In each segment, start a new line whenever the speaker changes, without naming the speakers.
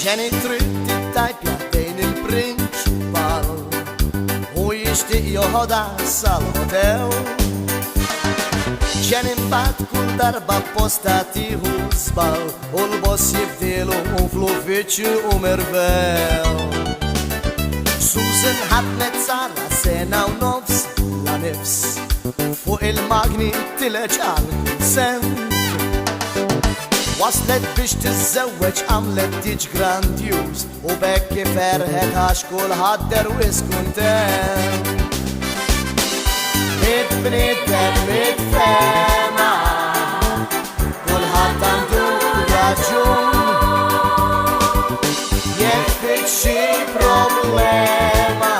xeni trid tittajpja bejn il-prinċipal u jixtieq joħodha sal-hotel. Xeni mbagħad kull darba posta tieħu żball u l-boss jibdielu fl-uffiċċju u mirvel. Susan ħadmet sara sena u nofs la nifs fuq il-magni tileġ għal-sent. Waslet biex tiżżewweġ għamlet diġ grandjuż u bekk ferħet għax kulħadd derwis kuntent. Bniedem mitfema, kulħadd għandu raġun, jekk fik xi problema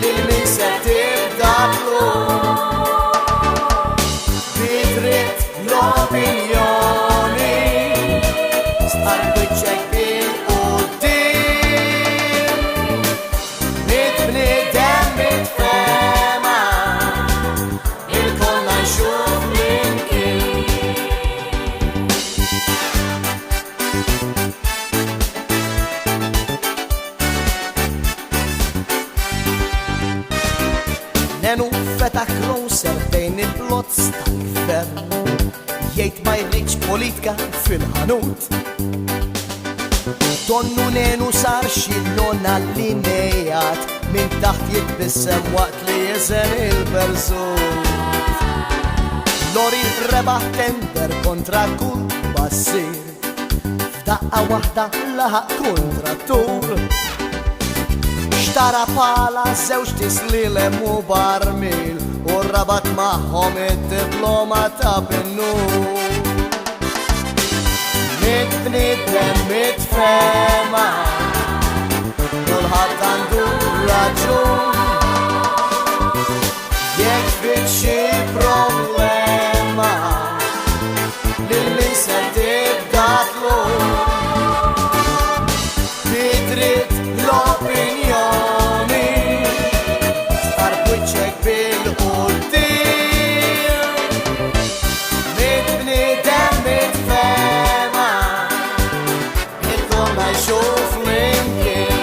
lil min se tibda tlum. Bidrit l-opinjoni nenu fetaħ closer bejn il-plots tal-gvern jgħid ma jridx politika fil-ħanut. Donnu nenu sar xi non allinejat minn taħt jitbissem waqt li jeżen il-persut. Lori rebaħ tender kontra kull bassir f'daqqa waħda laħaq kontrattur. Xtara pala żewġ tislilem u barmil u rabat magħhom id-diploma ta' binnur. Bniedem mitfema, kulħadd għandu raġun, jekk fik xi problema lil min se tibda tlum. Bidrit l-opinjoni starbwiċċek bil-qudiem. Bniedem mitfema, il-konna jxuf flimkien.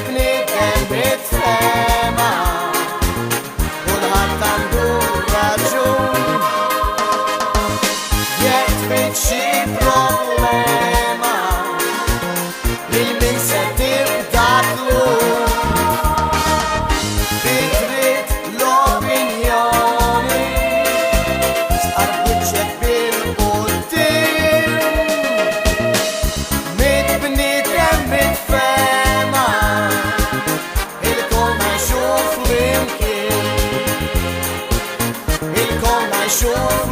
Bniedem mitfema, kulħadd għandu raġun, jekk fik xi problema lil min se tibda tlum. Bidrit l-opinjoni starbwiċċek bil-qudiem. Bniedem mitfema, il-konna jxuf flimkien. Il-konna jxuf